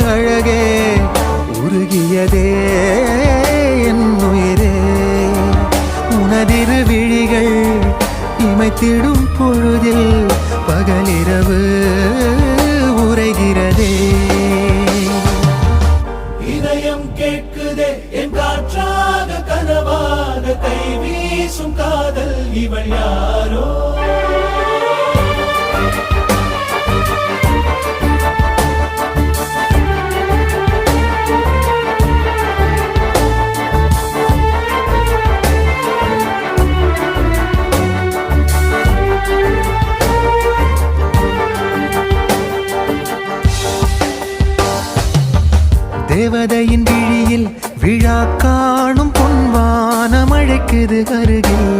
அழகே உருகியதே என் உயிரே உனதிரு விழிகள் இமைத்திடும் பொழுதில் பகலிரவு உரைகிறதே இதயம் கேட்குதே என் காற்றாக கனவாக கை வீசும் காதல் இவள் யாரோ தேவதையின் விழியில் விழா காணும் பொன்வானம் அழைக்குது அருகில்